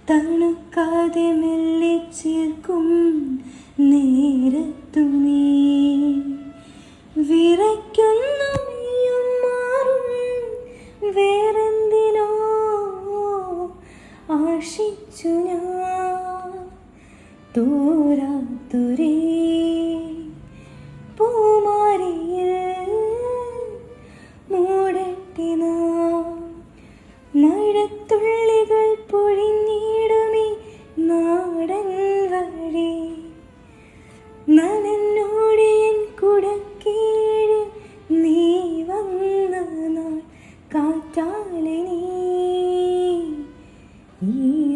തണുക്കാതെ മെല്ലെ ചേർക്കും നേരത്തു നീ വിറയ്ക്കുന്നു നീയും മാറും വേറെന്തിനോ ആശിച്ചു ഞാൻ തോരാത്തൊരേ